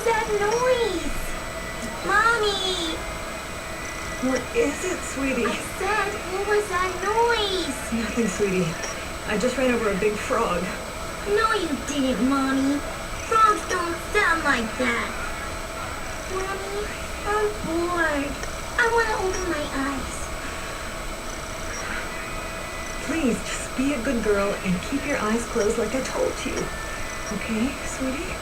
was that noise? Mommy! What is it, sweetie? I said, what was that noise? Nothing, sweetie. I just ran over a big frog. No, you didn't, Mommy. Frogs don't sound like that. Mommy, I'm bored. I want to open my eyes. Please, just be a good girl and keep your eyes closed like I told you. Okay, sweetie?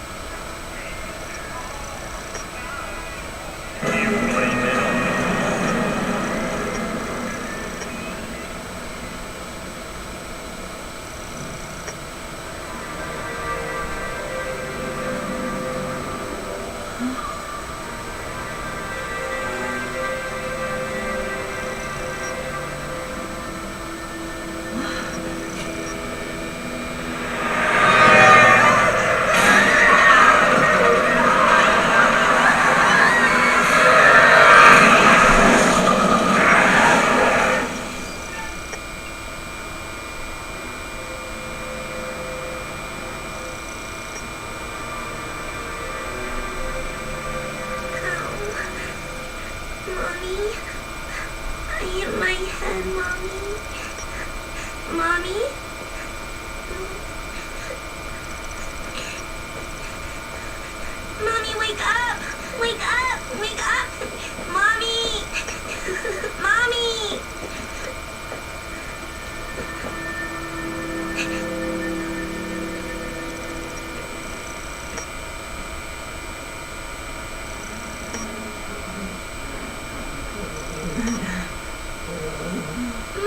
Mommy? I hit my head, Mommy. Mommy? Mommy, wake up! Wake up! Wake up! Mommy! Mommy!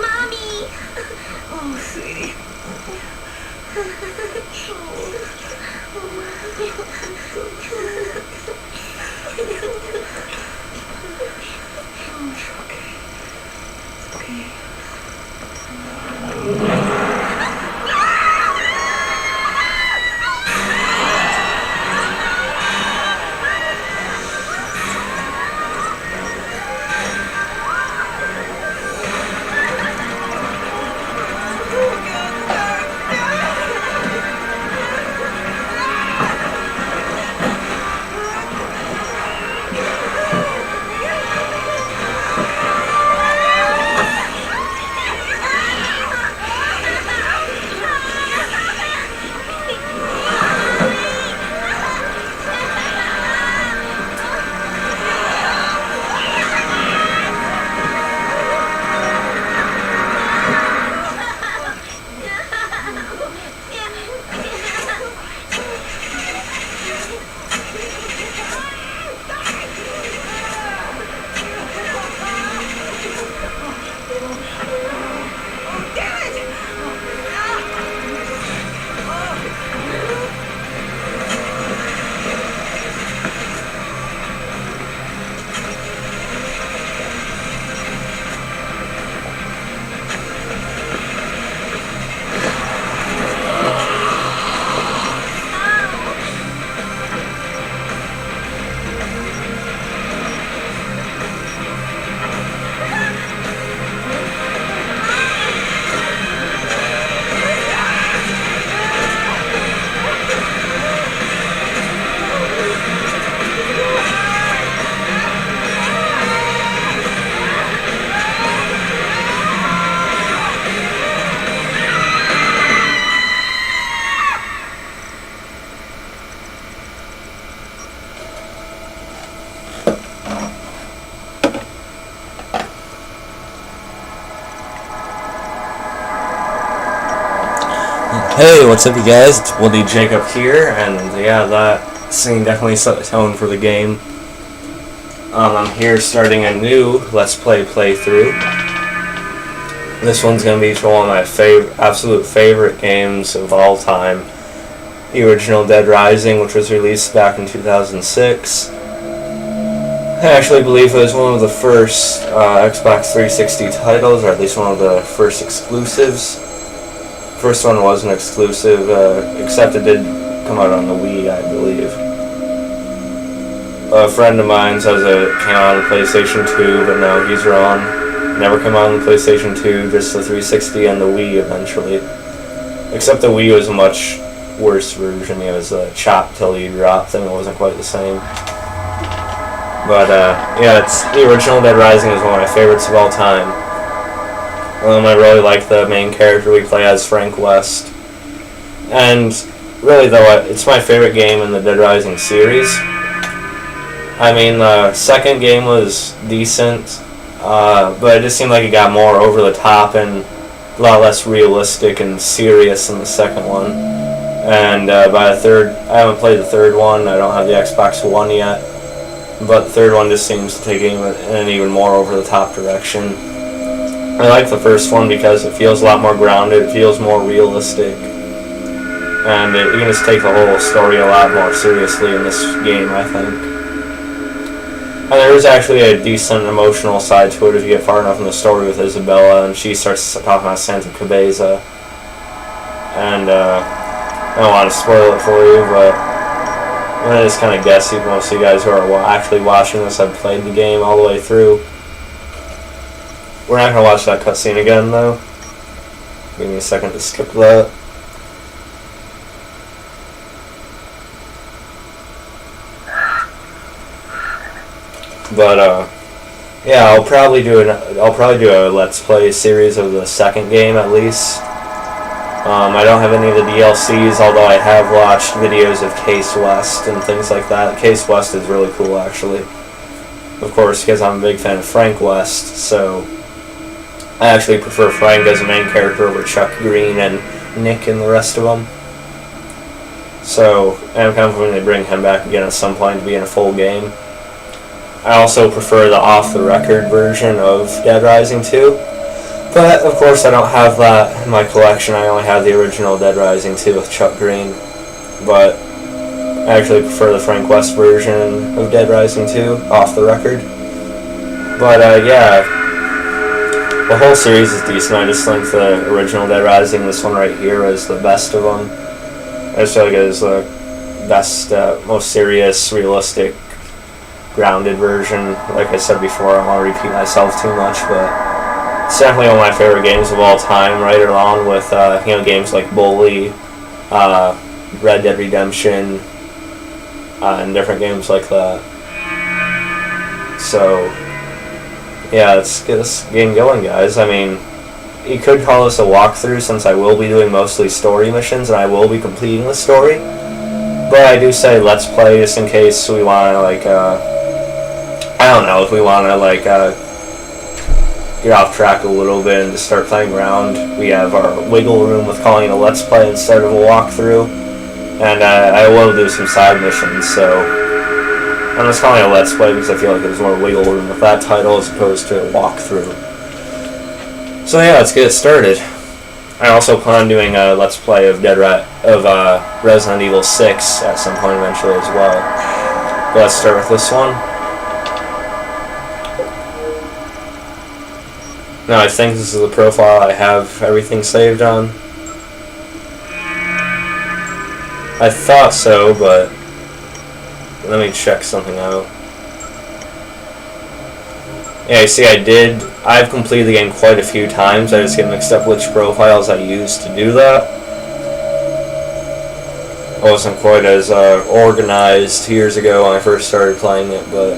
Mommy! Oh, sweetie. Okay. Hey, what's up you guys? It's Woody Jacob here, and yeah, that scene definitely set the tone for the game. I'm here starting a new Let's Play playthrough. This one's going to be for one of my absolute favorite games of all time. The original Dead Rising, which was released back in 2006. I actually believe it was one of the first Xbox 360 titles, or at least one of the first exclusives. First one wasn't exclusive, except it did come out on the Wii, I believe. A friend of mine says it came out on the PlayStation 2, but no, he's wrong. Never came out on the PlayStation 2, just the 360 and the Wii eventually. Except the Wii was much worse version. It was a chop till you drop thing. It wasn't quite the same. But yeah, it's the original Dead Rising is one of my favorites of all time. I really like the main character we play as, Frank West. And really, though, it's my favorite game in the Dead Rising series. I mean, the second game was decent, but it just seemed like it got more over the top and a lot less realistic and serious than the second one. And by the third, I haven't played the third one. I don't have the Xbox One yet, but the third one just seems to take it in an even more over the top direction. I like the first one because it feels a lot more grounded. It feels more realistic, and you can just take the whole story a lot more seriously in this game, I think. And there is actually a decent emotional side to it if you get far enough in the story with Isabella, and she starts talking about Santa Cabeza. And I don't want to spoil it for you, but I'm going to just kind of guess most of you guys who are actually watching this have played the game all the way through. We're not going to watch that cutscene again, though. Give me a second to skip that. But yeah, I'll probably do a Let's Play series of the second game at least. I don't have any of the DLCs, although I have watched videos of Case West and things like that. Case West is really cool, actually. Of course, because I'm a big fan of Frank West, so I actually prefer Frank as a main character over Chuck Green and Nick and the rest of them. So I'm kind of hoping they bring him back again at some point to be in a full game. I also prefer the off-the-record version of Dead Rising 2. But, of course, I don't have that in my collection. I only have the original Dead Rising 2 with Chuck Green. But I actually prefer the Frank West version of Dead Rising 2, off the record. But, yeah, the whole series is decent. I just think the original Dead Rising, this one right here, is the best of them. I just feel like it is the best, most serious, realistic, grounded version. Like I said before, I don't want to repeat myself too much, but it's definitely one of my favorite games of all time, right along with games like Bully, Red Dead Redemption, and different games like that. So yeah, let's get this game going, guys. I mean, you could call this a walkthrough since I will be doing mostly story missions and I will be completing the story, but I do say let's play just in case we want to I don't know, if we want to get off track a little bit and just start playing around. We have our wiggle room with calling it a let's play instead of a walkthrough, and I will do some side missions, so I'm just calling it a let's play because I feel like there's more wiggle room with that title as opposed to a walkthrough. So yeah, let's get it started. I also plan on doing a let's play of Resident Evil 6 at some point eventually as well. But let's start with this one. Now I think this is the profile I have everything saved on. I thought so, but let me check something out. Yeah, you see I've completed the game quite a few times. I just get mixed up which profiles I used to do that. I wasn't quite as organized years ago when I first started playing it, but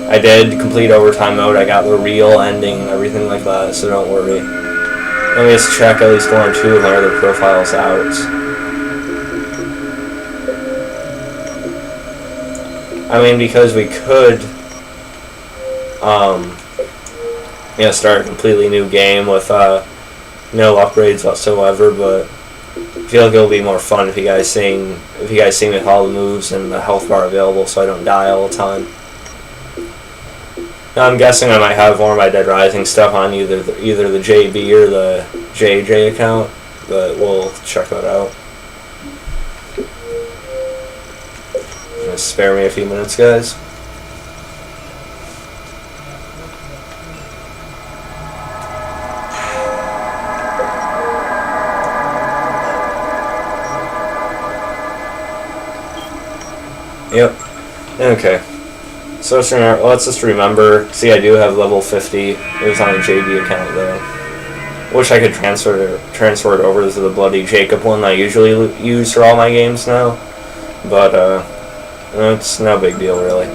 I did complete overtime mode. I got the real ending and everything like that, so don't worry. Let me just check at least one or two of my other profiles out. I mean, because we could start a completely new game with no upgrades whatsoever, but I feel like it'll be more fun if you guys see me with all the moves and the health bar available so I don't die all the time. Now I'm guessing I might have more of my Dead Rising stuff on either the JB or the JJ account, but we'll check that out. Just spare me a few minutes, guys. Yep. Okay. So let's just remember. See, I do have level 50. It was on a JB account though. Wish I could transfer it over to the Bloody Jacob one I usually use for all my games now, but it's no big deal really.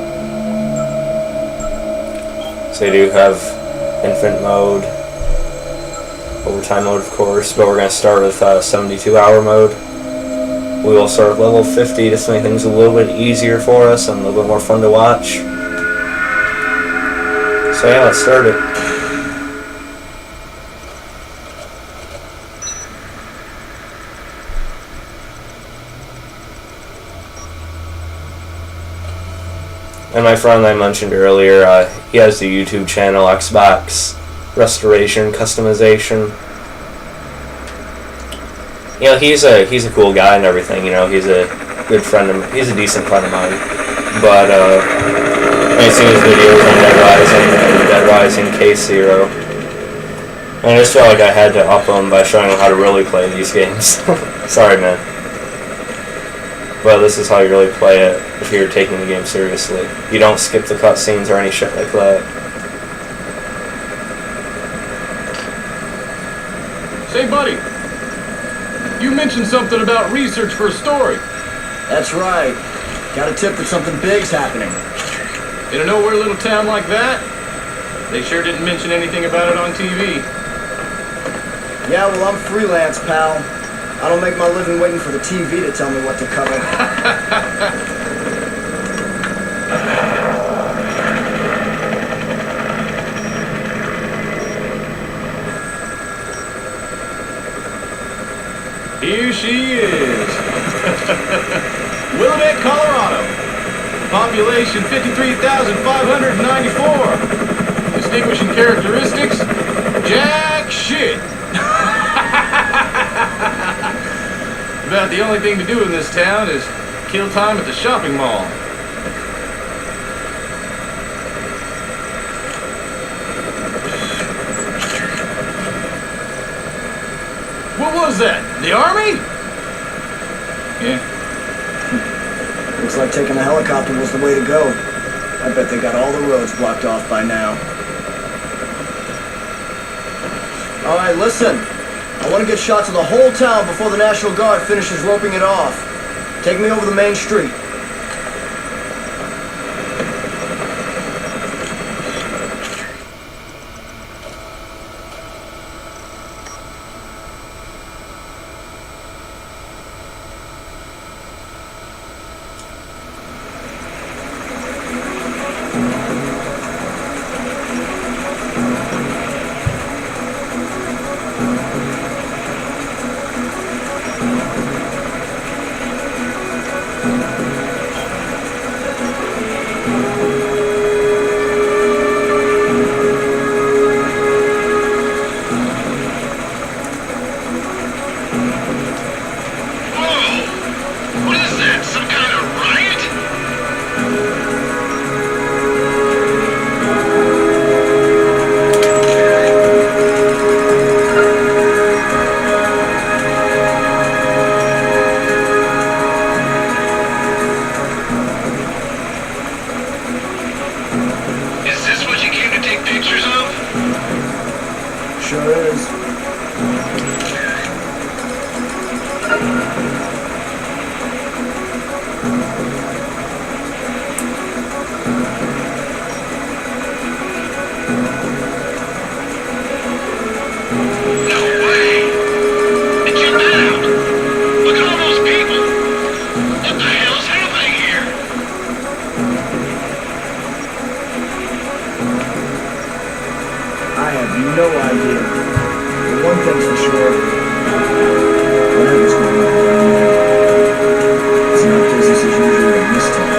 So you do have infant mode, overtime mode of course, but we're going to start with 72-hour mode. We will start with level 50 just to make things a little bit easier for us and a little bit more fun to watch. So yeah, let's start it. And my friend I mentioned earlier, he has the YouTube channel Xbox Restoration Customization. You know, he's a cool guy and everything. You know, he's a good friend of, he's a decent friend of mine. But I've seen his videos on Dead Rising and Dead Rising Case Zero, and I just felt like I had to up him by showing him how to really play these games. Sorry, man. But this is how you really play it if you're taking the game seriously. You don't skip the cutscenes or any shit like that. Say, buddy, you mentioned something about research for a story. That's right. Got a tip that something big's happening. In a nowhere little town like that? They sure didn't mention anything about it on TV. Yeah, well, I'm freelance, pal. I don't make my living waiting for the TV to tell me what to cover. Here she is. Willamette, Colorado. Population 53,594. Distinguishing characteristics? Jack shit. About the only thing to do in this town is kill time at the shopping mall. What was that? The army? Yeah. Looks like taking a helicopter was the way to go. I bet they got all the roads blocked off by now. Alright, listen. I want to get shots of the whole town before the National Guard finishes roping it off. Take me over the main street. Sure is. No idea. But one thing's for sure. Whatever's going on down there, it's not business as usual in this town.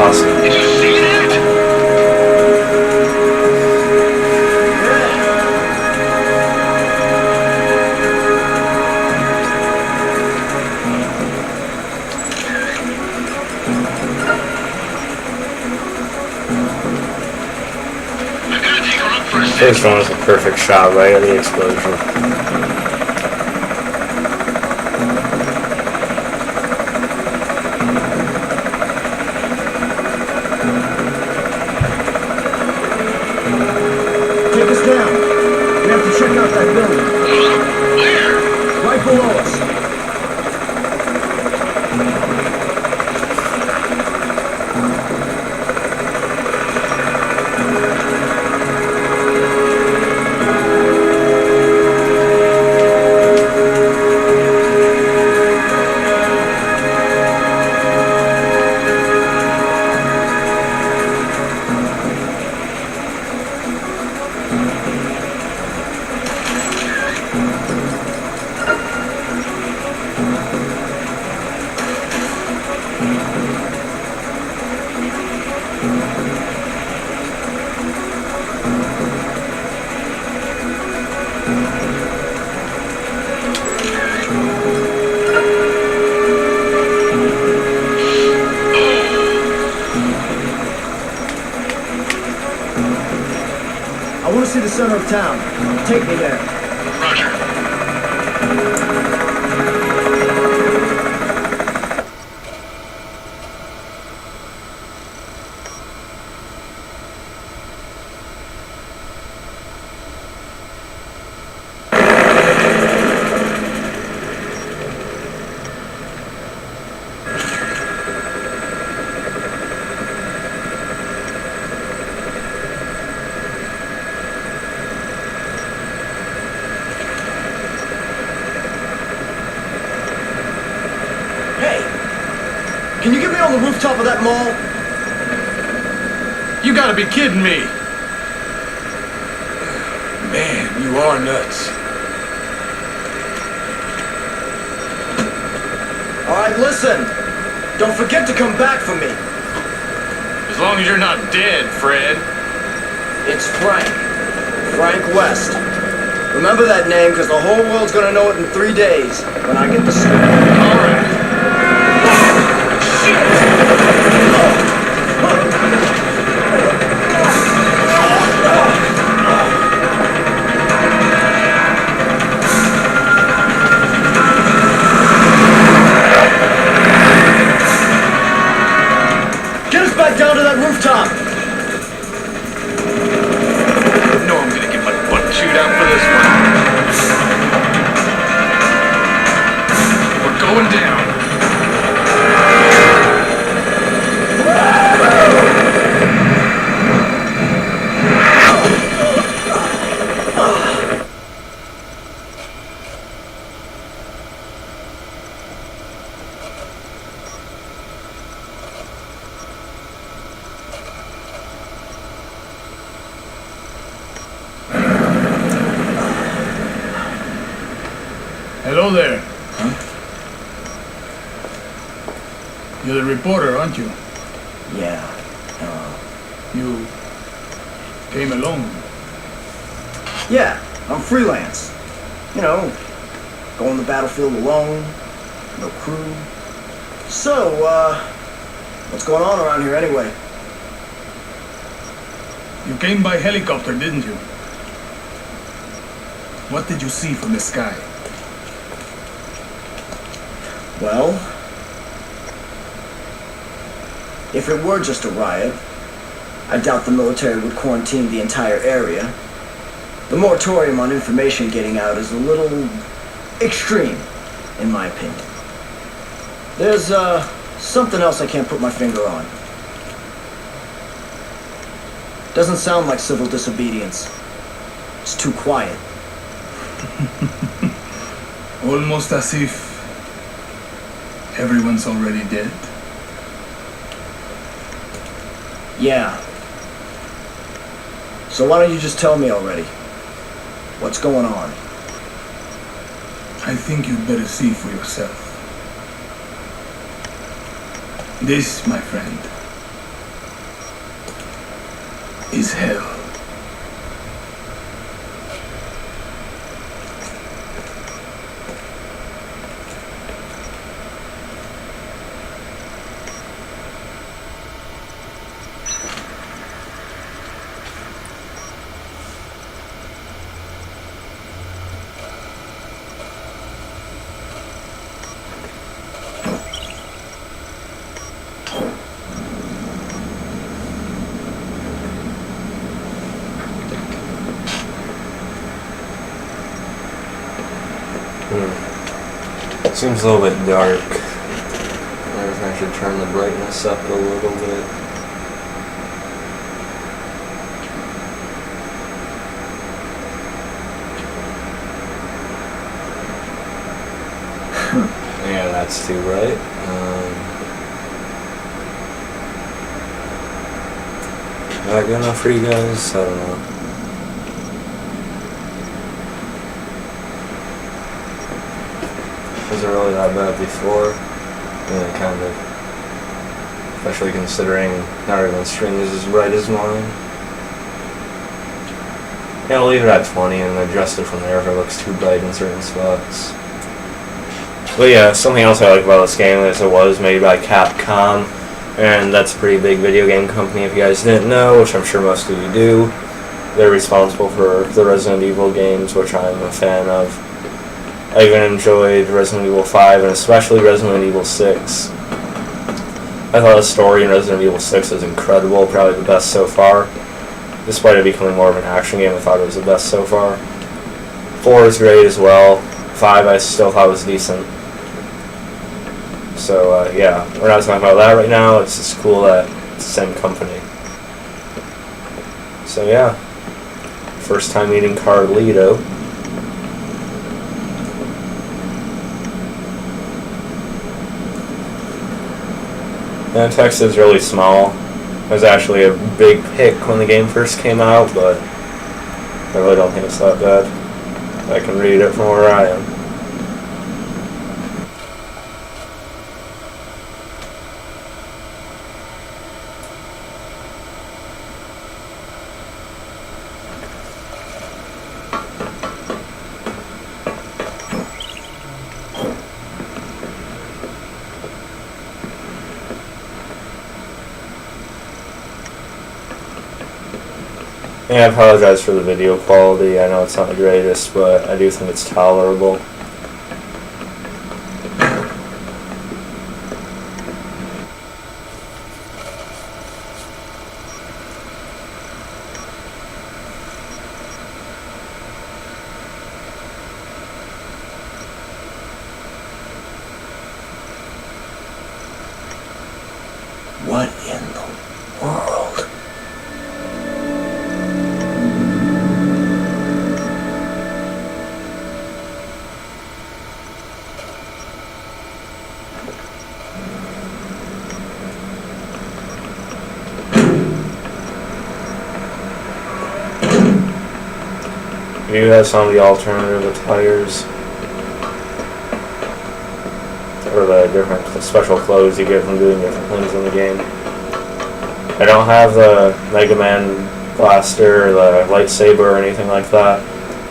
Awesome. Did you see that? I gotta take her up for a second. First one was a perfect shot right at the explosion. Take us down. We have to check out that building. Where? Right below us. I want to see the center of town. Take me there. Roger. Can you get me on the rooftop of that mall? You gotta be kidding me. Man, you are nuts. Alright, listen. Don't forget to come back for me. As long as you're not dead, Fred. It's Frank. Frank West. Remember that name, because the whole world's gonna know it in 3 days when I get the scoop. All right. Get us back down to that rooftop! You know I'm gonna get my butt chewed out for this one. We're going down. Hello there. Huh? You're the reporter, aren't you? Yeah. You came alone. Yeah, I'm freelance. You know, go on the battlefield alone, no crew. So, what's going on around here anyway? You came by helicopter, didn't you? What did you see from the sky? Well, if it were just a riot, I doubt the military would quarantine the entire area. The moratorium on information getting out is a little extreme, in my opinion. There's, something else I can't put my finger on. Doesn't sound like civil disobedience. It's too quiet. Almost as if everyone's already dead. Yeah. So why don't you just tell me already? What's going on? I think you'd better see for yourself. This, my friend, is hell. Seems a little bit dark. I wonder if I should turn the brightness up a little bit. Yeah, that's too bright. Is that good enough for you guys? I don't know. Wasn't really that bad before. Yeah, kind of. Especially considering not everyone's stream is as bright as mine. Yeah, I'll leave it at 20 and adjust it from there if it looks too bright in certain spots. But yeah, something else I like about this game is it was made by Capcom, and that's a pretty big video game company if you guys didn't know, which I'm sure most of you do. They're responsible for the Resident Evil games, which I'm a fan of. I even enjoyed Resident Evil 5 and especially Resident Evil 6. I thought the story in Resident Evil 6 was incredible, probably the best so far. Despite it becoming more of an action game, I thought it was the best so far. 4 is great as well. 5 I still thought was decent. So yeah, we're not talking about that right now, it's just cool that it's the same company. So yeah, first time meeting Carlito. And text is really small. It was actually a big pick when the game first came out, but I really don't think it's that bad. I can read it from where I am. Yeah, I apologize for the video quality. I know it's not the greatest, but I do think it's tolerable. What in the world? You have some of the alternative attires, or the special clothes you get from doing different things in the game. I don't have the Mega Man blaster, or the lightsaber, or anything like that.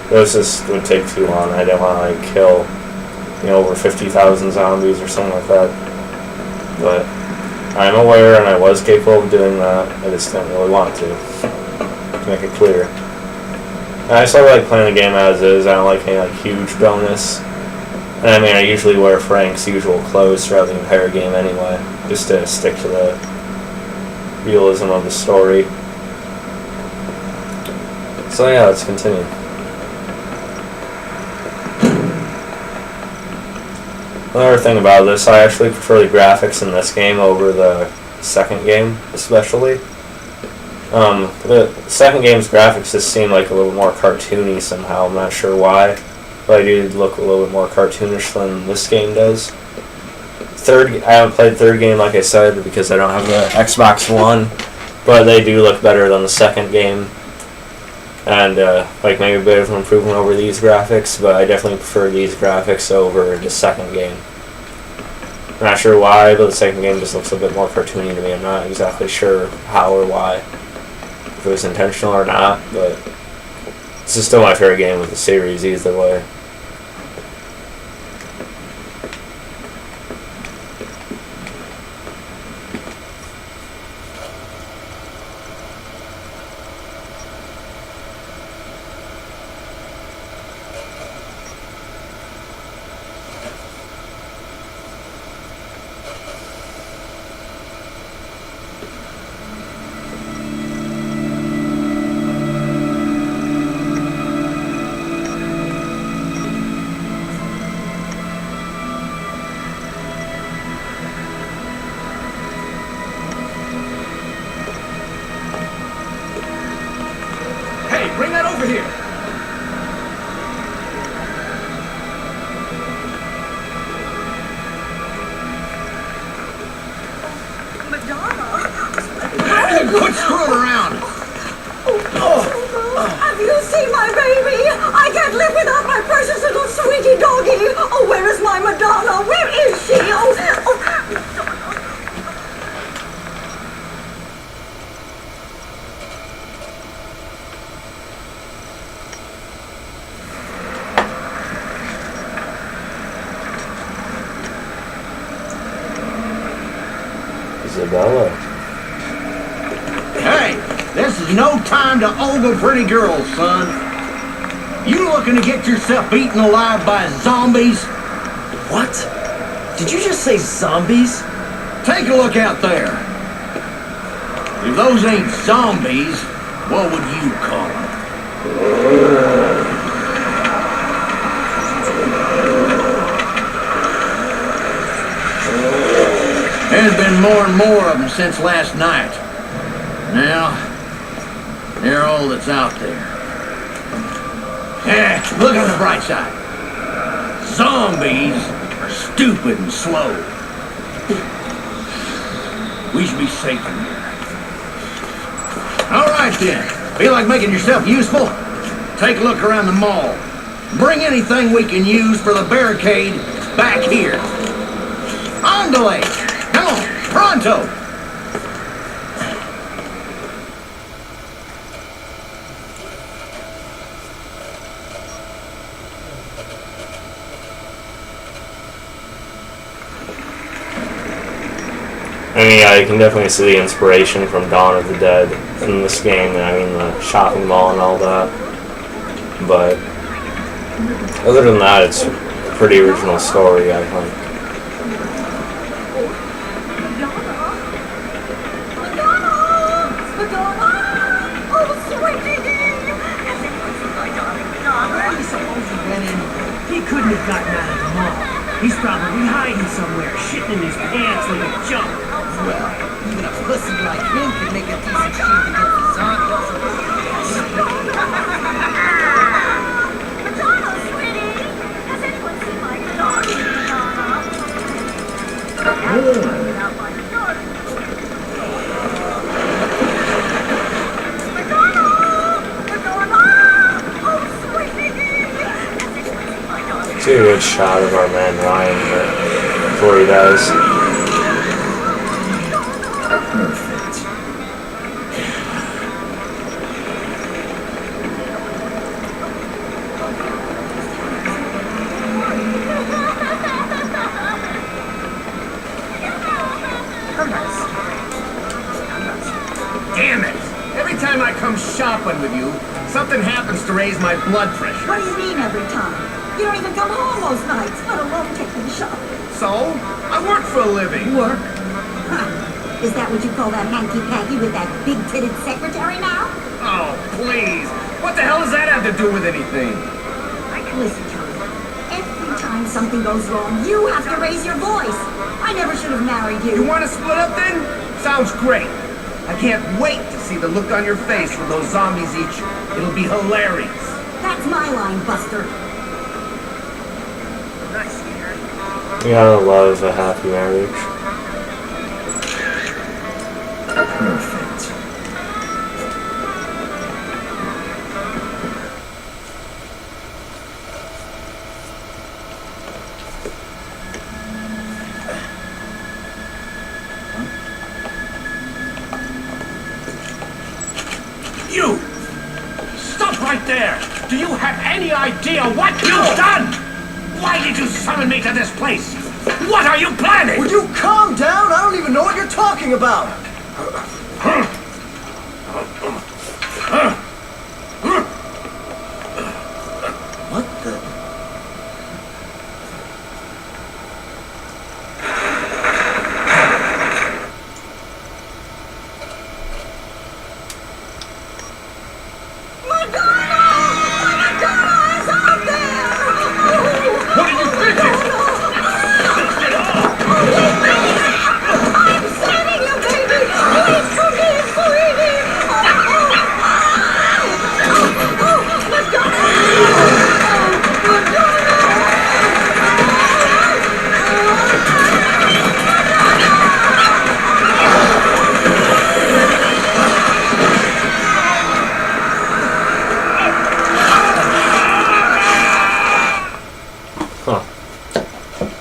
Those just would take too long. I didn't want to like kill, over 50,000 zombies or something like that. But I'm aware, and I was capable of doing that. I just didn't really want to make it clear. I still like playing the game as is. I don't like any huge bonus. And I mean, I usually wear Frank's usual clothes throughout the entire game anyway, just to stick to the realism of the story. So yeah, let's continue. Another thing about this, I actually prefer the graphics in this game over the second game, especially. The second game's graphics just seem like a little more cartoony somehow. I'm not sure why, but I do look a little bit more cartoonish than this game does. I haven't played third game, like I said, because I don't have the Xbox One, but they do look better than the second game, and maybe a bit of an improvement over these graphics, but I definitely prefer these graphics over the second game. I'm not sure why, but the second game just looks a bit more cartoony to me. I'm not exactly sure how or why. if it was intentional or not, but this is still my favorite game of the series either way. Hey, bring that over here! Quit screwing around! Have you seen my baby? I can't live without my precious little sweetie doggy. Oh, where is my Madonna? Where is she? Isabella. Hey, this is no time to ogle pretty girls, son. You looking to get yourself eaten alive by zombies? What? Did you just say zombies? Take a look out there. If those ain't zombies, what would you call them? There's been more and more of them since last night. Now, they're all that's out there. Yeah, look on the bright side. Zombies are stupid and slow. We should be safe in here. All right then. Feel like making yourself useful? Take a look around the mall. Bring anything we can use for the barricade back here. Andale! Come on, pronto! I mean, yeah, you can definitely see the inspiration from Dawn of the Dead in this game. I mean, the shopping mall and all that. But other than that, it's a pretty original story, I think. He couldn't have gotten out of the mall. He's probably hiding somewhere, shitting in his pants like a chump. Well, even a pussy like him can make a decent shield against the zombies. Madonna, sweetie! Has anyone seen my dog, See a good shot of our man Ryan here before he dies. Perfect. Damn it! Every time I come shopping with you, something happens to raise my blood pressure. What do you mean every time? You don't even come home most nights, let alone take me shopping. So? I work for a living. Work? Huh. Is that what you call that hanky-panky with that big-titted secretary now? Oh, please. What the hell does that have to do with anything? Listen, Johnny. Every time something goes wrong, you have to raise your voice. I never should have married you. You want to split up then? Sounds great. I can't wait to see the look on your face when those zombies eat you. It'll be hilarious. That's my line, Buster. You gotta love a happy marriage. Perfect. You! Stop right there! Do you have any idea what you've done? Why did you summon me to this place? What are you planning? Would you calm down? I don't even know what you're talking about. What the?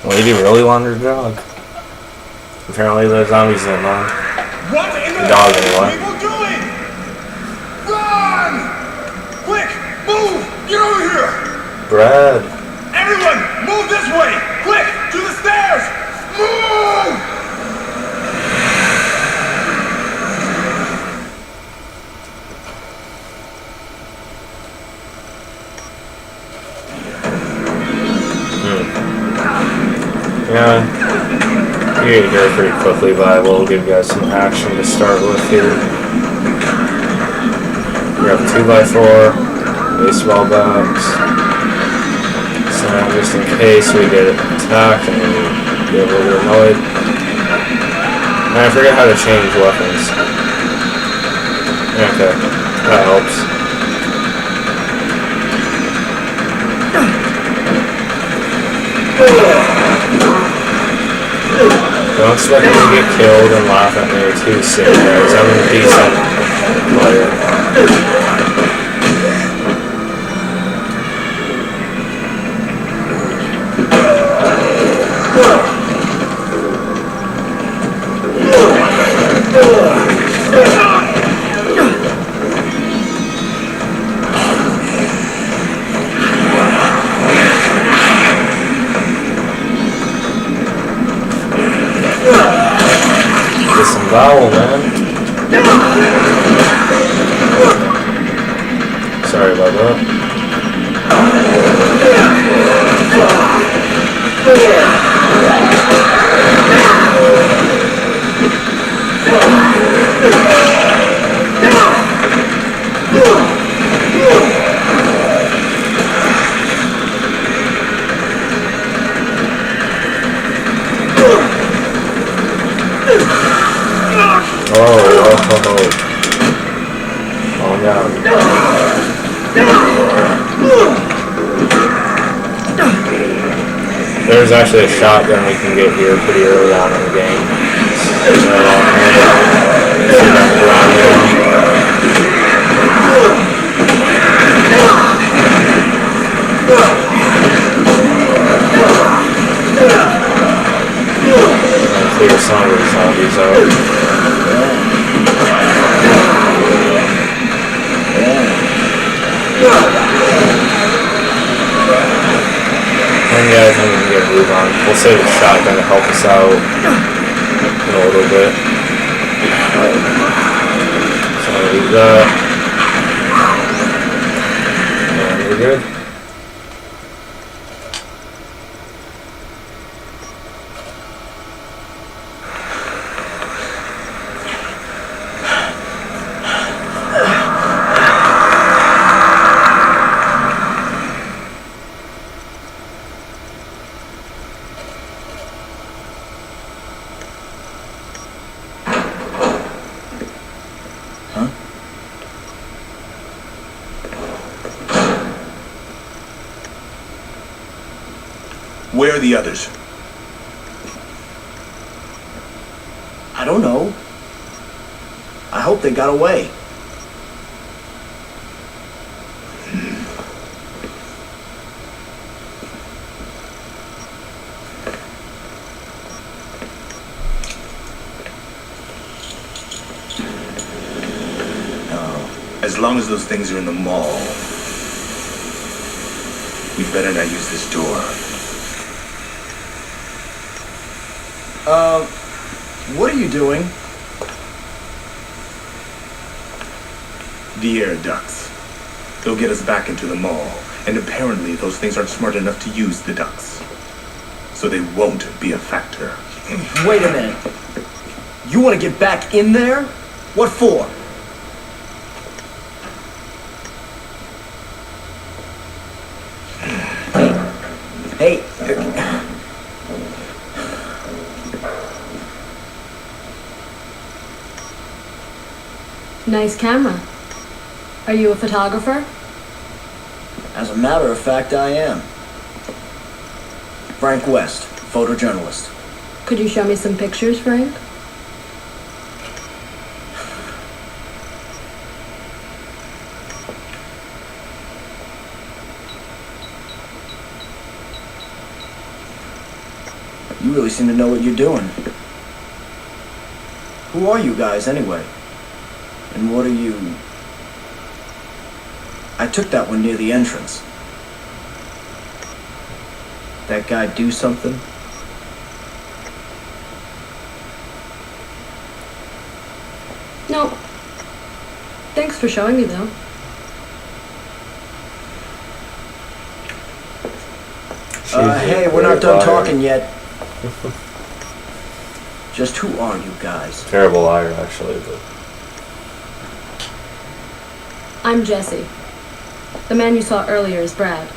Lady really wanted her dog. Apparently the zombies didn't mind. What in the Dog hell anyway. are people doing? Run! Quick, move! Get over here! Brad. Everyone, move this way! Quick, to the stairs! Move! Yeah, you get here pretty quickly, but I will give you guys some action to start with here. We have 2x4, baseball bats. So just in case we get attacked and we get a little annoyed. And I forget how to change weapons. Okay, that helps. Don't expect me to get killed and laugh at me too soon, guys. I'm a decent player. Vowel, man. Sorry about that. Calm down. There's actually a shotgun we can get here pretty early on in the game. Clear some of these zombies out. And yeah, I think we can get a move on. We'll save a shotgun to help us out in a little bit. So I'm gonna leave that. And we're good. Where are the others? I don't know. I hope they got away. As long as those things are in the mall, we better not use this door. What are you doing? The air ducts. They'll get us back into the mall, and apparently those things aren't smart enough to use the ducts. So they won't be a factor. Wait a minute. You want to get back in there? What for? Hey. Nice camera. Are you a photographer? As a matter of fact, I am. Frank West, photojournalist. Could you show me some pictures, Frank? You really seem to know what you're doing. Who are you guys, anyway? And what are you... I took that one near the entrance. That guy do something? No. Thanks for showing me, though. Hey, we're not done talking yet. Just who are you guys? Terrible liar, actually, but... I'm Jesse. The man you saw earlier is Brad.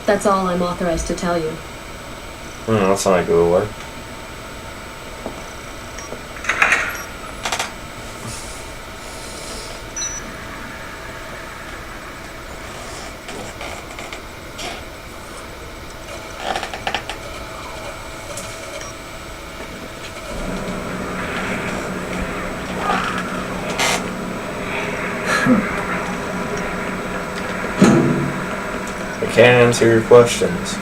That's all I'm authorized to tell you. That's not a good way. Can't answer your questions.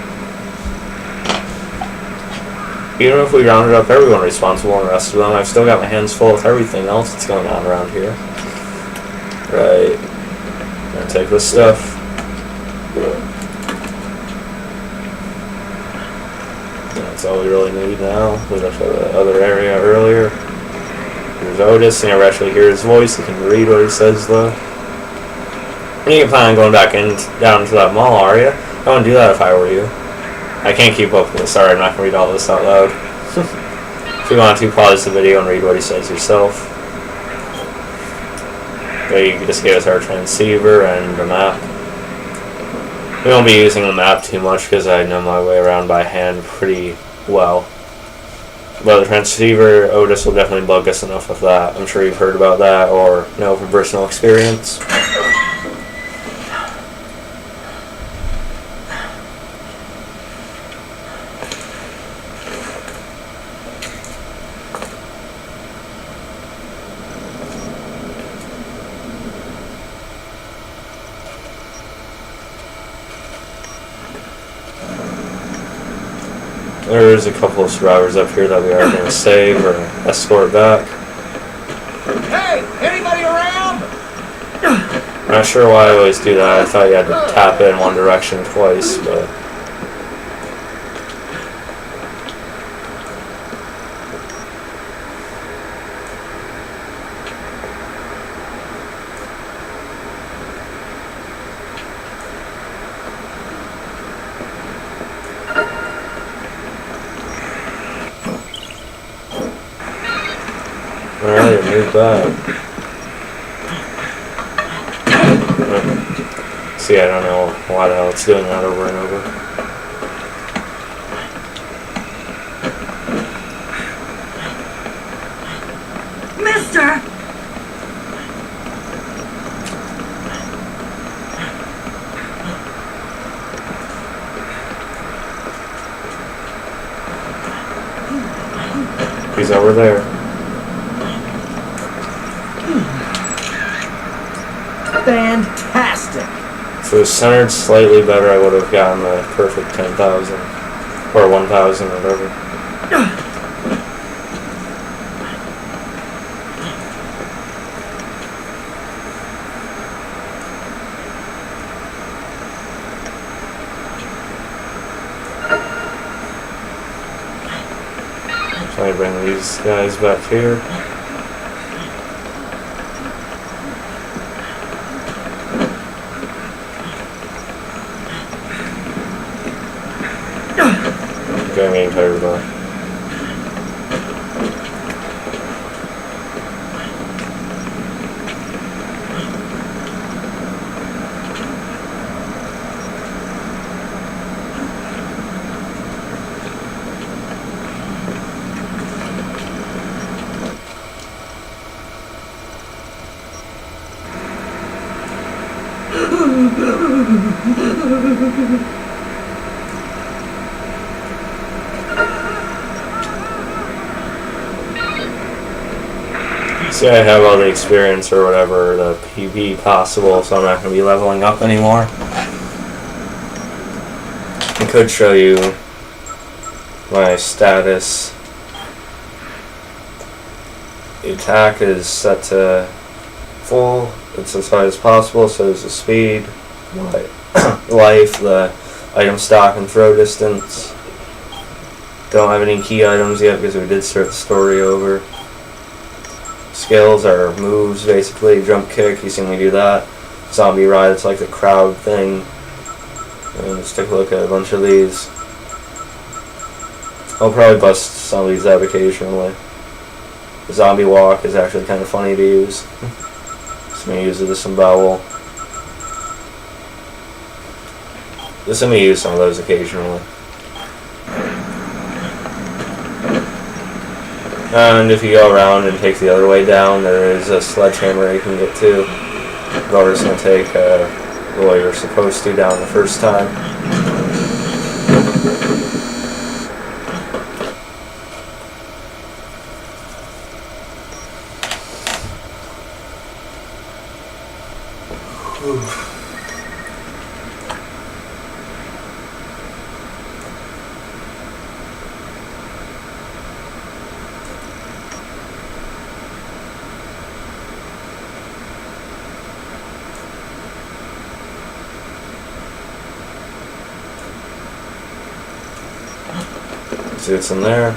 Even if we rounded up everyone responsible and arrested them, I've still got my hands full with everything else that's going on around here. Right. Gonna take this stuff. That's all we really need now. We left the other area earlier. Here's Otis. I never actually hear his voice. I can read what he says though. You can plan on going back down to that mall, are you? I wouldn't do that if I were you. I can't keep up with this. Sorry, I'm not going to read all this out loud. If you want to, pause the video and read what he says yourself. You can just give us our transceiver and a map. We won't be using the map too much because I know my way around by hand pretty well. But the transceiver, Otis will definitely bug us enough with that. I'm sure you've heard about that or know from personal experience. There's a couple of survivors up here that we are going to save or escort back. Hey, anybody around? I'm not sure why I always do that. I thought you had to tap in one direction twice, but... Alright, move back. See, I don't know why the hell it's doing that over and over. Mister! He's over there. Fantastic! If it was centered slightly better, I would have gotten the perfect 10,000. Or 1,000, whatever. Let me bring these guys back here. Okay, I'm getting tired of that. See, I have all the experience or whatever, the PB possible, so I'm not going to be leveling up anymore. I could show you my status. The attack is set to full, it's as high as possible, so is the speed, life, the item stock, and throw distance. Don't have any key items yet because we did start the story over. Skills are moves, basically. Jump kick, you seen me do that. Zombie ride, it's like the crowd thing. And let's take a look at a bunch of these. I'll probably bust some of these out occasionally. The zombie walk is actually kind of funny to use. So I'm going to use the disembowel. Just let me use some of those occasionally. And if you go around and take the other way down, there is a sledgehammer you can get to. But we're just going to take the way you're supposed to down the first time. Oof. See what's in there.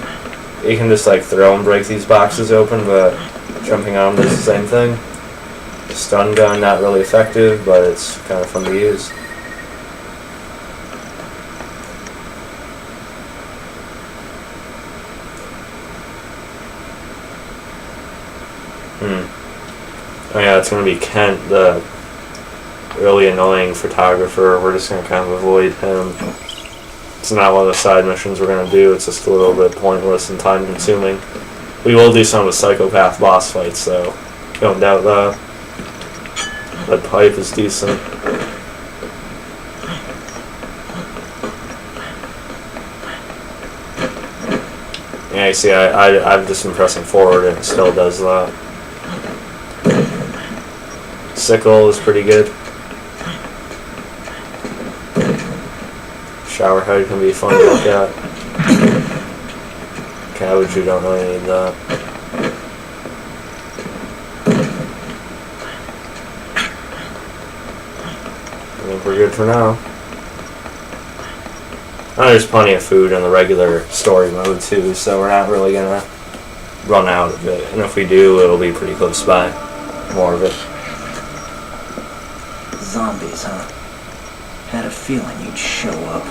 You can just like throw and break these boxes open, but jumping on them does the same thing. Stun gun, not really effective, but it's kind of fun to use. Oh yeah, it's going to be Kent, the really annoying photographer. We're just going to kind of avoid him. It's not one of the side missions we're going to do. It's just a little bit pointless and time consuming. We will do some of the psychopath boss fights though. Don't doubt that. That pipe is decent. Yeah, you see, I'm just pressing forward and it still does that. Sickle is pretty good. Shower head can be fun to look at. Cabbage, you don't really need that. I think we're good for now. Oh, there's plenty of food in the regular story mode too, so we're not really gonna run out of it. And if we do, it'll be pretty close by. More of it. Zombies, huh? Had a feeling you'd show up.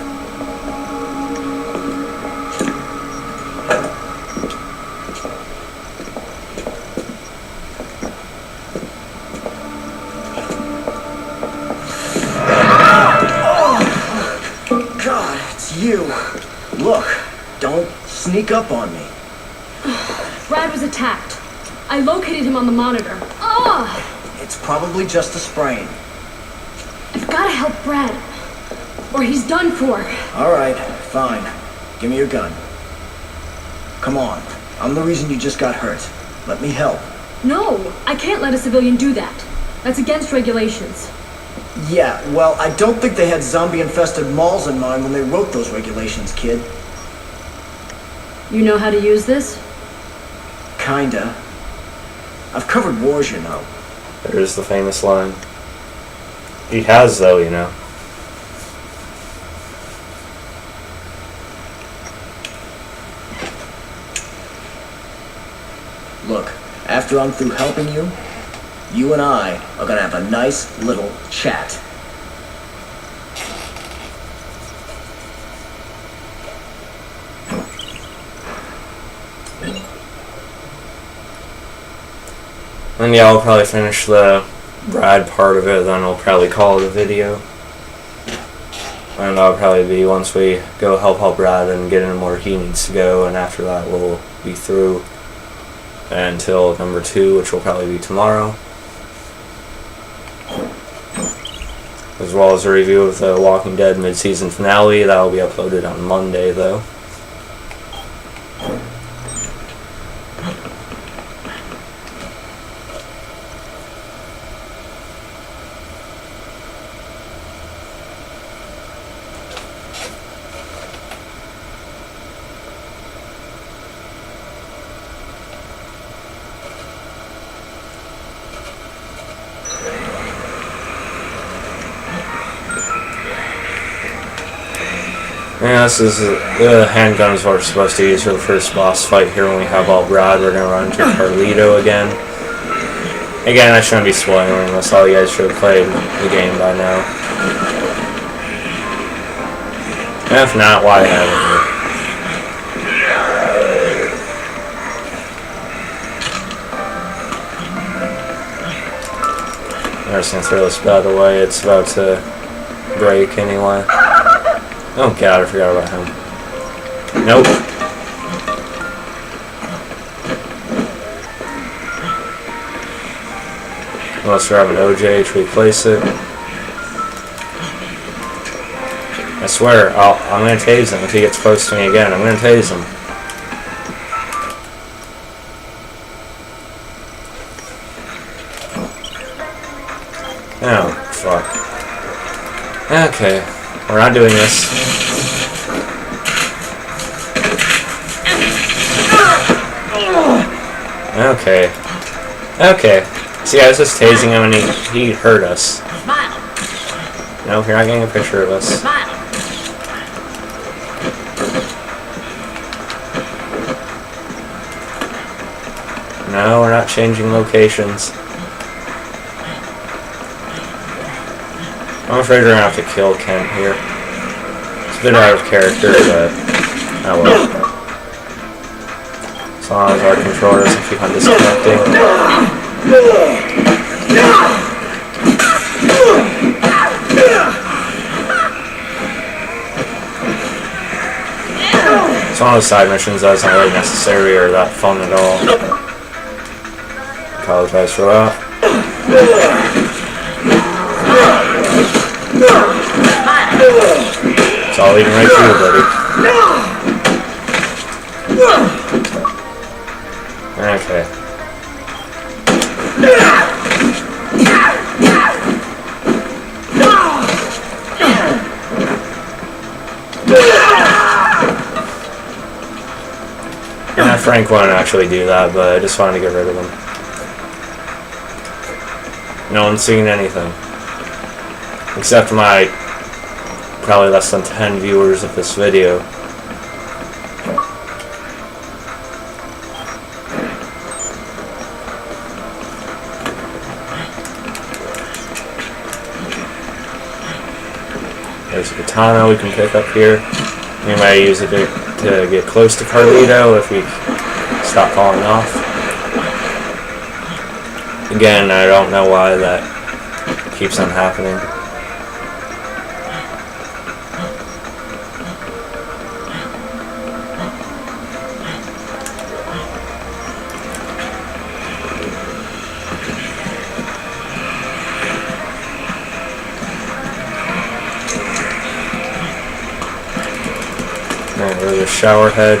You. Look, don't sneak up on me. Brad was attacked. I located him on the monitor. Ugh! It's probably just a sprain. I've got to help Brad, or he's done for. All right, fine. Give me your gun. Come on. I'm the reason you just got hurt. Let me help. No, I can't let a civilian do that. That's against regulations. Yeah, well, I don't think they had zombie-infested malls in mind when they wrote those regulations, kid. You know how to use this? Kinda. I've covered wars, you know. There's the famous line. He has, though, you know. after I'm through helping you, you and I are gonna have a nice little chat. And yeah, I'll probably finish the Brad part of it, then I'll probably call it a video. And that'll probably be once we go help out Brad and get in where he needs to go, and after that we'll be through until number 2, which will probably be tomorrow. As well as a review of the Walking Dead mid-season finale. That will be uploaded on Monday though. Yeah, this is the handguns we're supposed to use for the first boss fight here when we have all Brad. We're gonna run into Carlito again. Again, I shouldn't be spoiling this, all you guys should have played the game by now. And if not, why haven't you? I'm just gonna throw this bad away, it's about to break anyway. Oh god, I forgot about him. Nope. Unless we have an OJ to replace it. I swear, I'm gonna tase him if he gets close to me again. I'm gonna tase him. Oh, fuck. Okay. We're not doing this. Okay. Okay. See, I was just tasing him and he hurt us. No, you're not getting a picture of us. No, we're not changing locations. I'm afraid we're gonna have to kill Kent here. It's a bit out of character, but oh well. As long as our controller doesn't keep on disconnecting. It's one of the side missions that isn't really necessary or that fun at all. Apologize for that. It's all leading right through, buddy. Okay. Yeah, Frank won't actually do that, but I just wanted to get rid of him. No one's seen anything. Except my probably less than 10 viewers of this video. There's a katana we can pick up here. We might use it to get close to Carlito if we stop falling off. Again, I don't know why that keeps on happening. Alright, there's a shower head.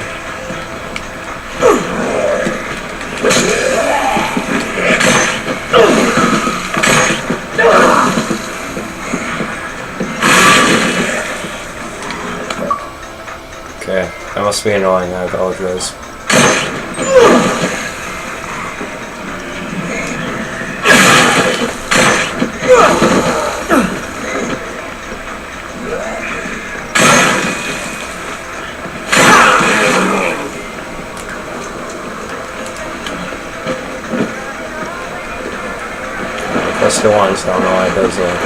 Okay, that must be annoying, I apologize. Press it once, I don't know why it does that.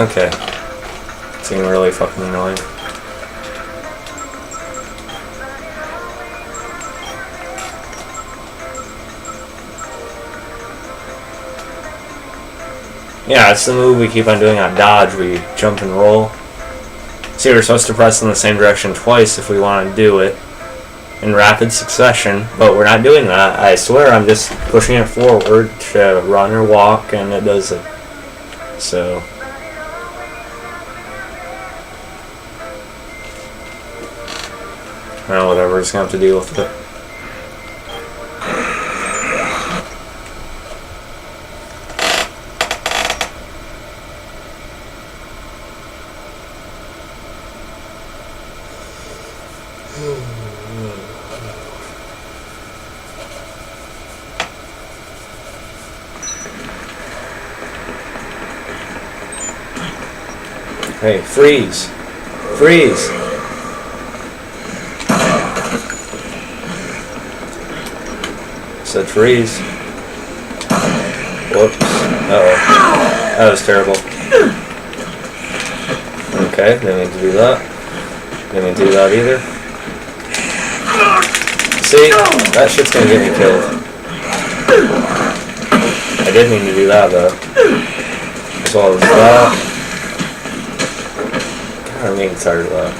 Okay. Seemed really fucking annoying. Yeah, it's the move we keep on doing on dodge. We jump and roll. See, we're supposed to press in the same direction twice if we want to do it in rapid succession, but we're not doing that. I swear I'm just pushing it forward to run or walk, and it does it. So... well, whatever, just gonna have to deal with it. Hey, freeze! Freeze! Said freeze. Whoops. Uh-oh. That was terrible. Okay, didn't mean to do that. Didn't mean to do that either. See? That shit's gonna get me killed. I did mean to do that, though. As well as that. God, I'm getting tired of that.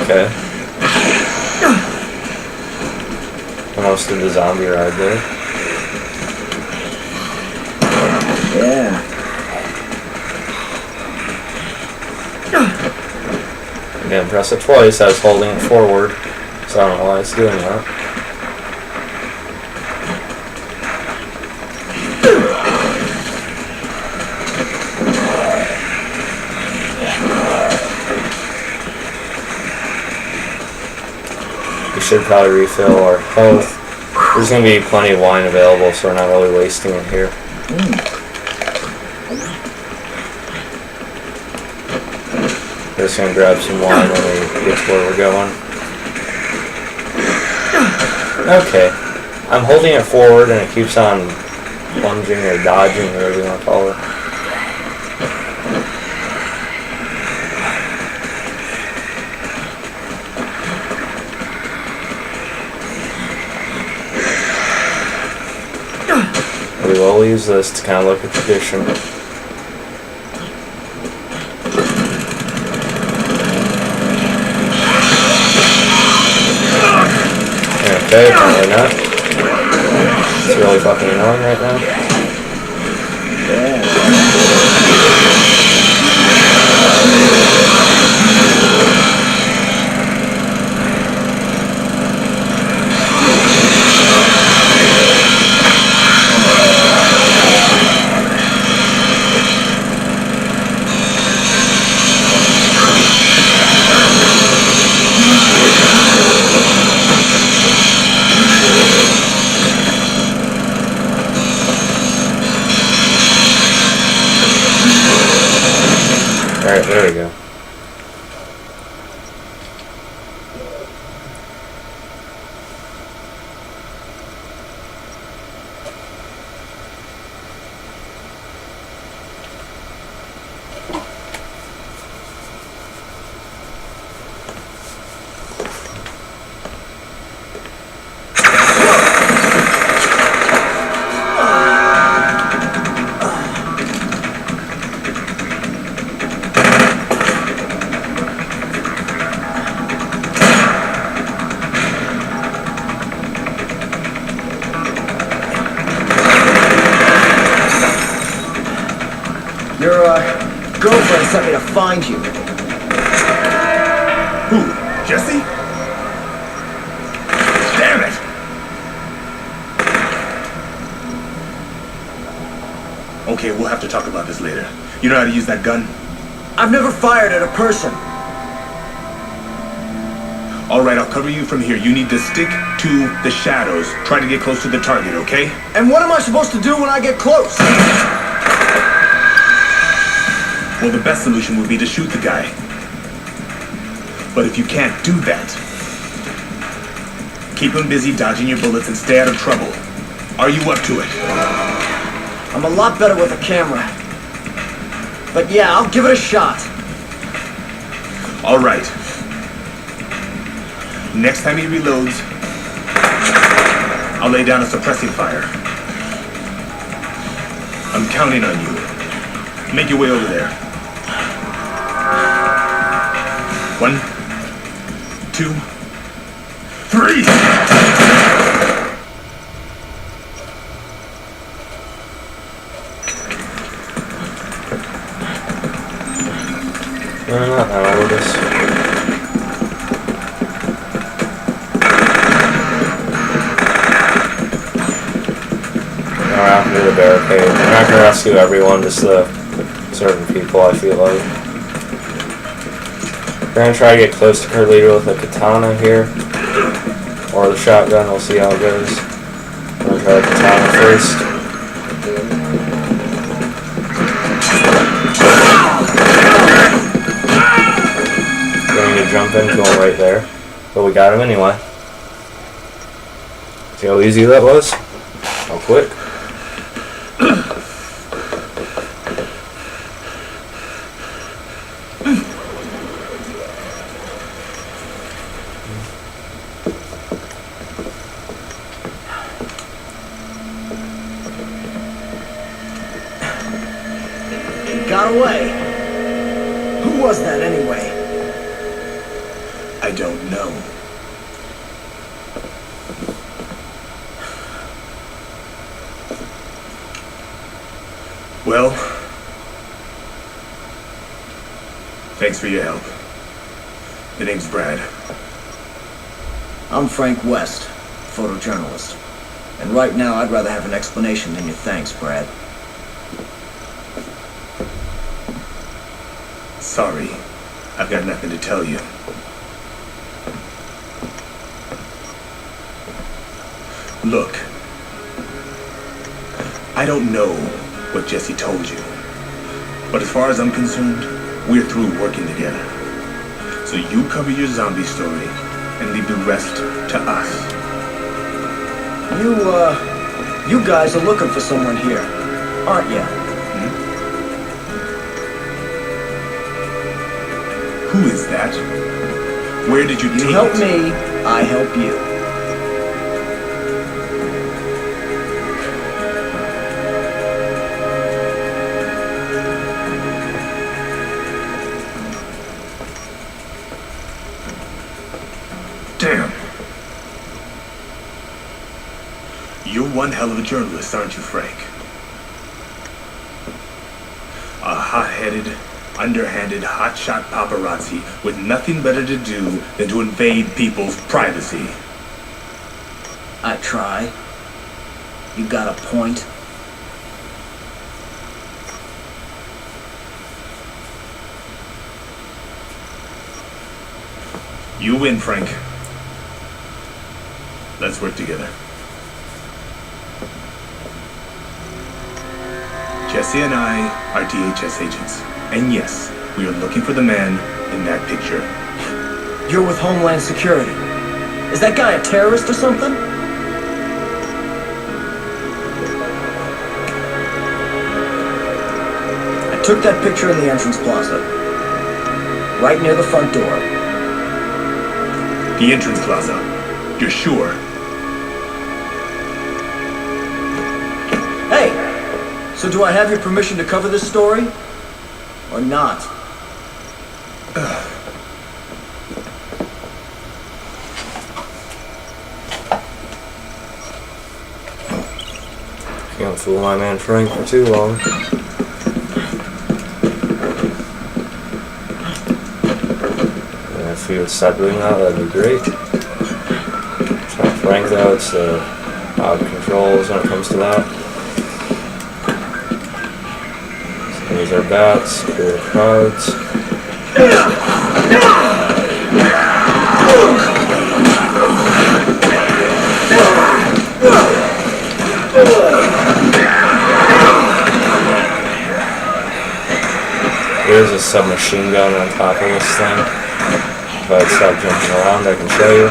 Okay. Almost did the zombie ride there. Yeah. Again, press it twice. I was holding it forward, so I don't know why it's doing that. We should probably refill our health. There's going to be plenty of wine available, so we're not really wasting it here. We're just going to grab some wine when we get to where we're going. Okay. I'm holding it forward and it keeps on lunging or dodging, or whatever you want to call it. We will use this to kind of look at tradition. Okay, apparently not. It's really fucking annoying right now. Alright, there we go. Your girlfriend sent me to find you. Who? Jesse? Damn it! Okay, we'll have to talk about this later. You know how to use that gun? I've never fired at a person. Alright, I'll cover you from here. You need to stick to the shadows. Try to get close to the target, okay? And what am I supposed to do when I get close? Well, the best solution would be to shoot the guy. But if you can't do that, keep him busy dodging your bullets and stay out of trouble. Are you up to it? I'm a lot better with a camera. But yeah, I'll give it a shot. Alright. Next time he reloads, I'll lay down a suppressing fire. I'm counting on you. Make your way over there. 1, 2, 3! Not how old this. After the barricade. I'm not gonna rescue everyone, just certain people, I feel like. We're gonna try to get close to Carlito with a katana here. Or the shotgun, we'll see how it goes. I'm gonna try the katana first. Going to jump in, kill him right there. But we got him anyway. See how easy that was? How quick? Got away. Who was that anyway? I don't know. Well, thanks for your help. The name's Brad. I'm Frank West, photojournalist. And right now, I'd rather have an explanation than your thanks, Brad. Sorry, I've got nothing to tell you. Look, I don't know what Jesse told you, but as far as I'm concerned, we're through working together. So you cover your zombie story and leave the rest to us. You guys are looking for someone here, aren't you? Who is that? Where did you take it? You help me, I help you. Damn. You're one hell of a journalist, aren't you, Frank? A hot-headed, underhanded, hotshot paparazzi with nothing better to do than to invade people's privacy. I try. You got a point? You win, Frank. Let's work together. Jesse and I are DHS agents. And yes, we are looking for the man in that picture. You're with Homeland Security. Is that guy a terrorist or something? I took that picture in the entrance plaza. Right near the front door. The entrance plaza. You're sure? Hey! So do I have your permission to cover this story? Or not? Can't fool my man Frank for too long. And if he would stop doing that, that'd be great. Try Frank though, it's out of controls when it comes to that. So these are bats, here are cards. submachine gun on top of this thing. If I stop jumping around, I can show you.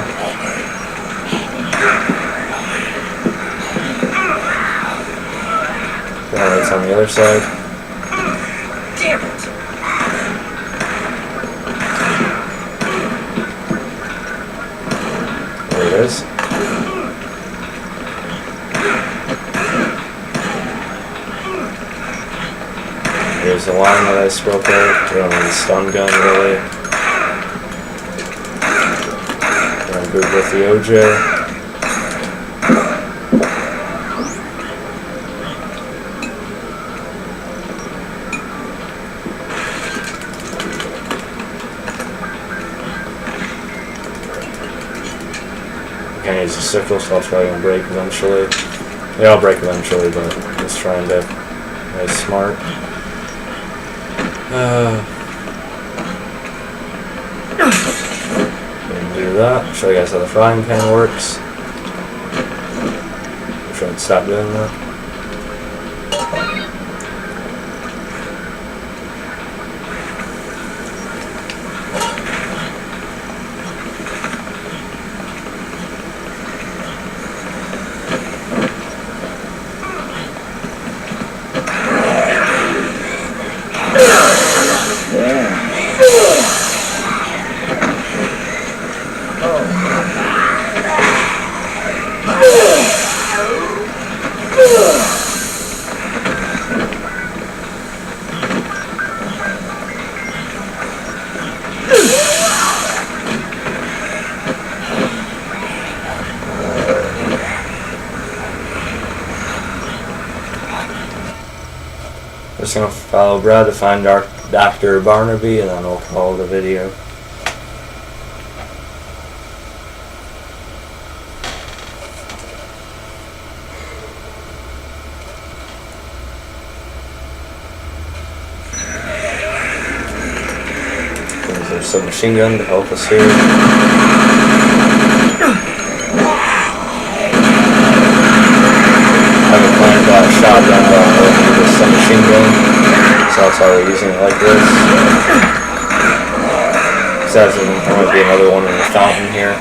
Apparently it's on the other side. Damn it! There it is. Here's the line that I spoke of. We don't need a stun gun, really. I'm good with the OJ. Can't use the sickle, so I'll try and break eventually. Yeah, I'll break eventually, but I'm just trying to be smart. Do that. Show you guys how the frying pan works. I should stop doing that. Just gonna follow Brad to find Dr. Barnaby, and then we'll call it a video. There's a submachine gun to help us here. I have a plan about a shotgun, but I'm going to use a submachine gun, so that's why we're using it like this. Besides, there might be another one in the fountain here.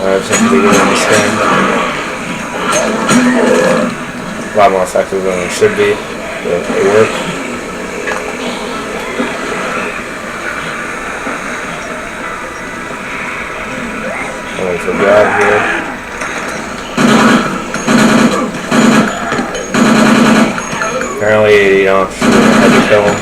Alright, so we get in this thing. A lot more effective than it should be, but it worked. Wait for Brad here. Apparently you don't have to kill him.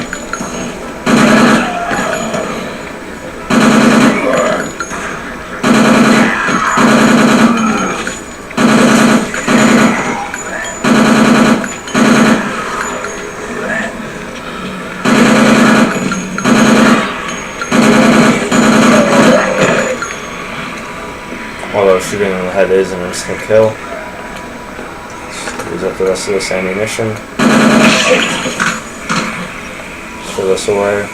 Although shooting in the head is an instant kill. Let's use up the rest of this ammunition. Let's throw this away.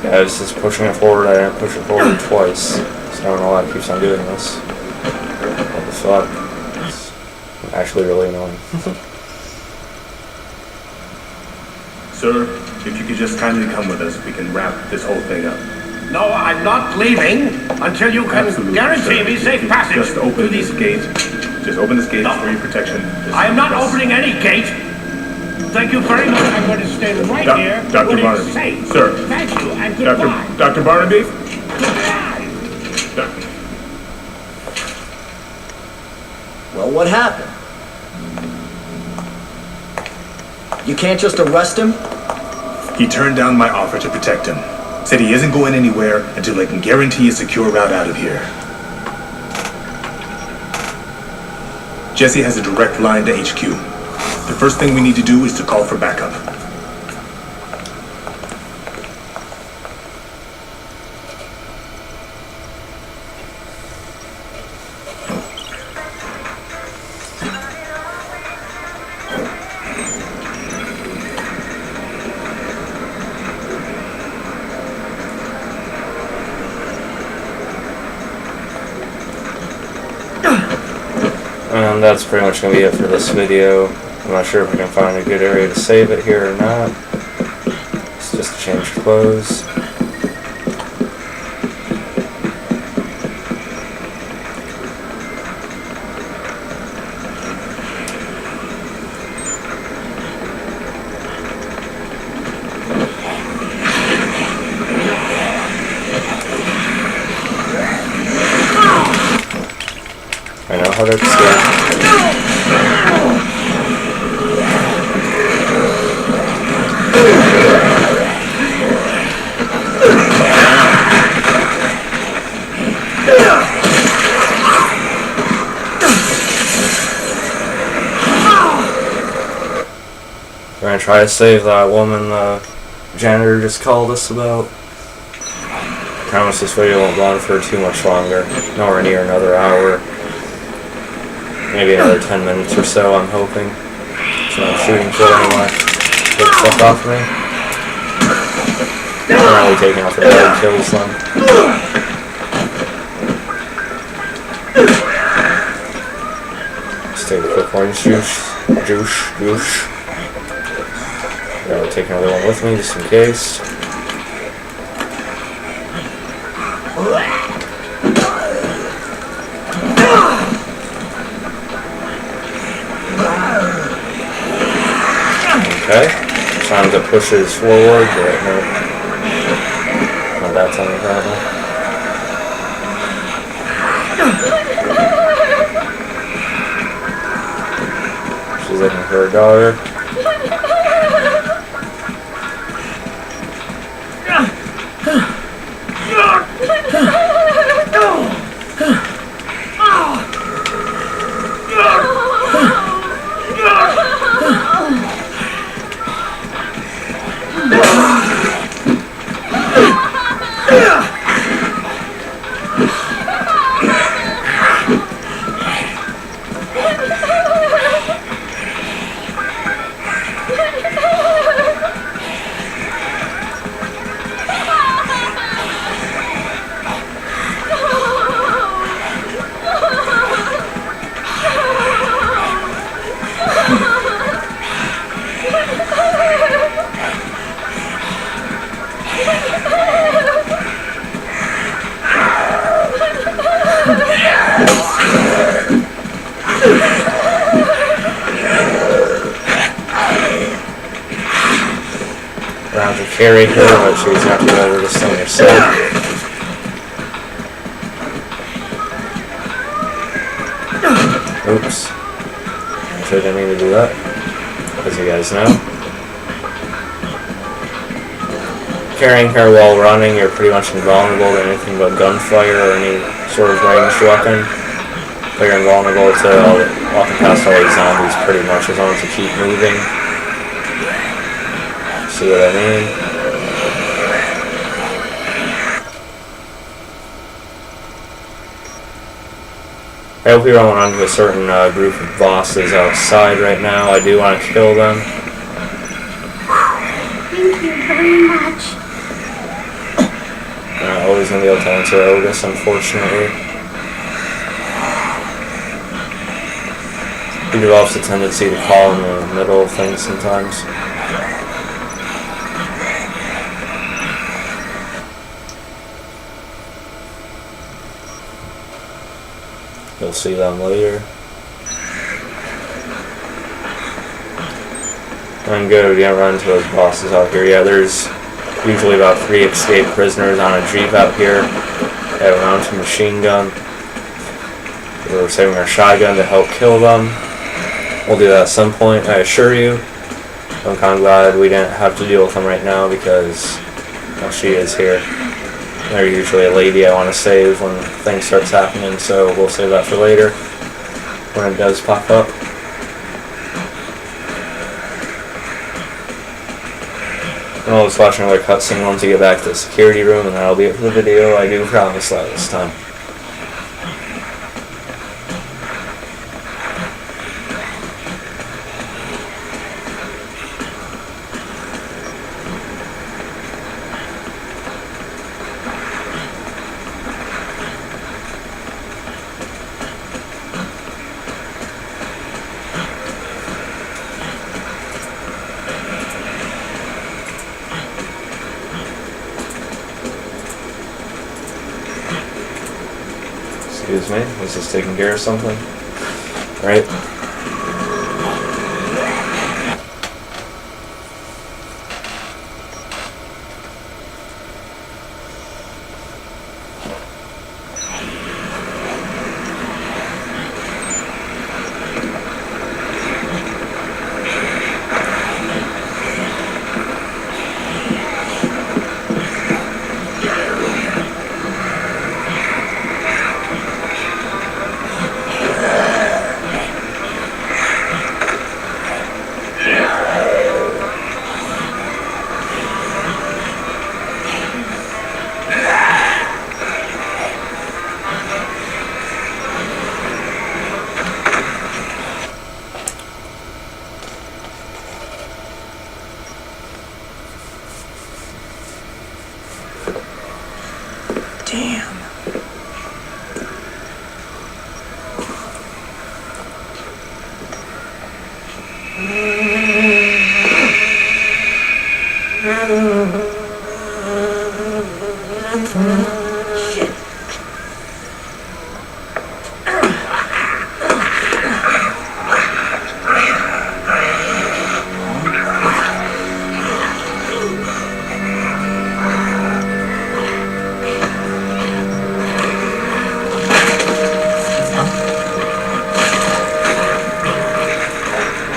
Yeah, this is pushing it forward. I didn't push it forward twice, so I don't know why it keeps on doing this. What the fuck? It's actually really annoying. Sir, If you could just kindly come with us, we can wrap this whole thing up. No, I'm not leaving until you can Absolutely, guarantee sir. me If safe you passage just to open these. this gate. Just open this gate No. for your protection. I am not Yes. opening any gate. Thank you very much. I'm going to stay right here. Dr. when it's Barnaby. safe. Sir. Thank you and goodbye. Dr. Barnaby? Goodbye. Well, what happened? You can't just arrest him? He turned down my offer to protect him. Said he isn't going anywhere until I can guarantee a secure route out of here. Jesse has a direct line to HQ. The first thing we need to do is to call for backup. And that's pretty much going to be it for this video. I'm not sure if we can find a good area to save it here or not. It's just to change clothes. I know how to escape. We're gonna try to save that woman the janitor just called us about. I promise this video won't go on for too much longer. Nowhere near another hour. Maybe another 10 minutes or so, I'm hoping. So I'm shooting for anyway. Take stuff off me. I'm really taking off the dead kills them. Just take a quick orange juice. I'll take another one with me just in case. Okay, time to push his forward, but no, not that time of problem. She's looking for her daughter. Around to carry her, but she's gonna have to go over this thing herself. Oops. I sure didn't mean to do that. As you guys know. Carrying her while running, you're pretty much invulnerable to anything but gunfire or any sort of ranged weapon. But you're invulnerable to walking past all these zombies pretty much as long as you keep moving. See what I mean? I hope we don't run into a certain group of bosses outside right now. I do want to kill them. Thank you very much. I'm not always going to be able to answer Otis, unfortunately. He develops a tendency to call in the middle of things sometimes. You'll see them later. I'm good, we didn't run into those bosses out here. Yeah, there's usually about 3 escaped prisoners on a jeep out here. They have a mounted machine gun. We're saving our shotgun to help kill them. We'll do that at some point, I assure you. I'm kind of glad we didn't have to deal with them right now because, well, she is here. They're usually a lady I want to save when things starts happening, so we'll save that for later when it does pop up. And I'll just watch another cutscene once we get back to the security room, and that'll be it for the video. I do promise that this time. Excuse me, was this taking care of something? Right? Shit.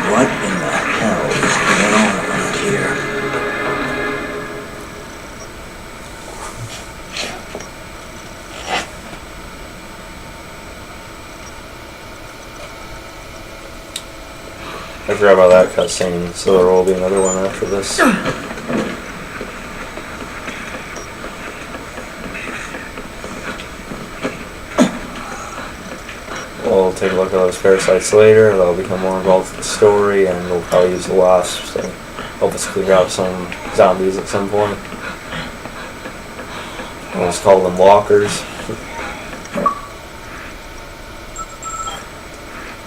What in the hell is going on around here? I forgot about that cutscene, so there will be another one after this. We'll take a look at those parasites later. They'll become more involved with the story, and we'll probably use the wasps to help us clear out some zombies at some point. We'll just call them walkers.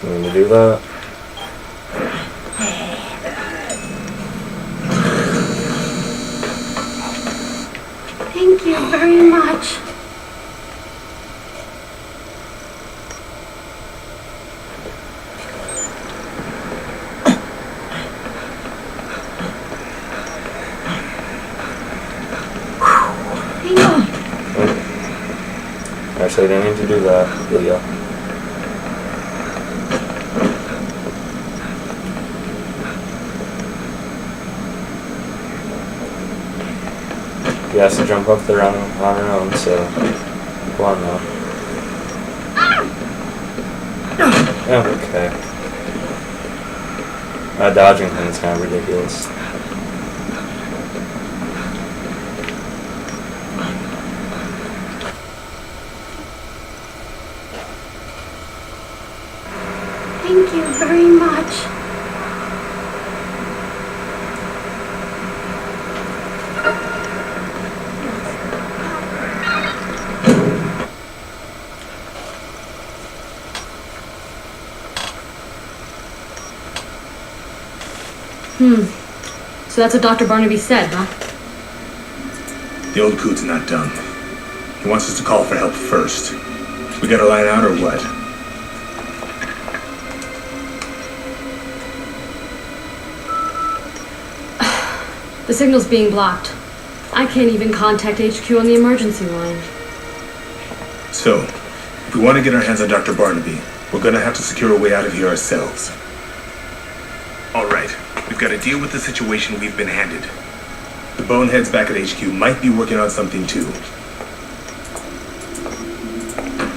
You need to do that? Thank you very much. Actually, I didn't need to do that, Leah. He has to jump up there on her own, so go on now. Okay. That dodging thing is kind of ridiculous. Thank you very much. So that's what Dr. Barnaby said, huh? The old coot's not done. He wants us to call for help first. We gotta line out or what? The signal's being blocked. I can't even contact HQ on the emergency line. So, if we want to get our hands on Dr. Barnaby, we're gonna have to secure a way out of here ourselves. Alright, we've got to deal with the situation we've been handed. The boneheads back at HQ might be working on something too.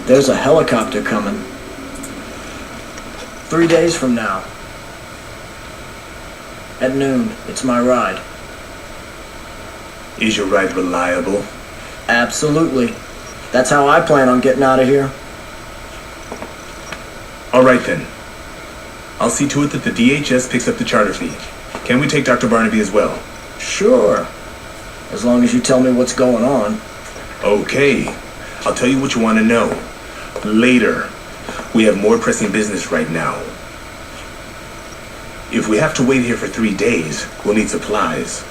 There's a helicopter coming. 3 days from now. At noon, it's my ride. Is your ride reliable? Absolutely. That's how I plan on getting out of here. Alright then. I'll see to it that the DHS picks up the charter fee. Can we take Dr. Barnaby as well? Sure. As long as you tell me what's going on. Okay. I'll tell you what you want to know. Later. We have more pressing business right now. If we have to wait here for 3 days, we'll need supplies.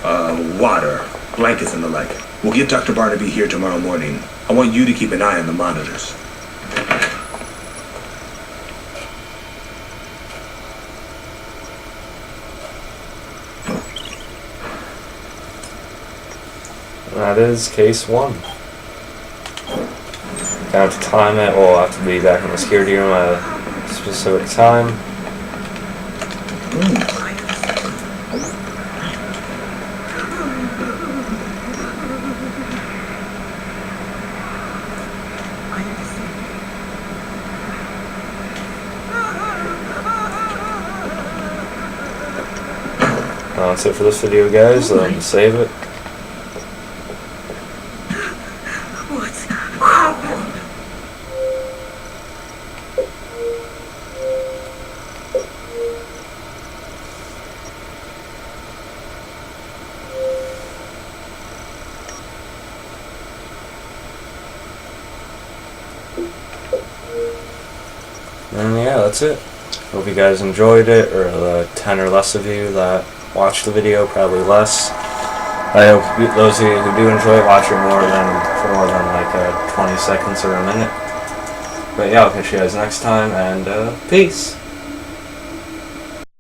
Water, blankets and the like. We'll get Dr. Barnaby here tomorrow morning. I want you to keep an eye on the monitors. That is case 1. Gonna have to time it. We'll have to be back in the security room at a specific time. That's it for this video, guys. Save it. What's happened? And yeah, that's it. Hope you guys enjoyed it, or the 10 or less of you that watched the video, probably less. I hope those of you who do enjoy it watch it for more than like 20 seconds or a minute. But yeah, I'll catch you guys next time, and peace!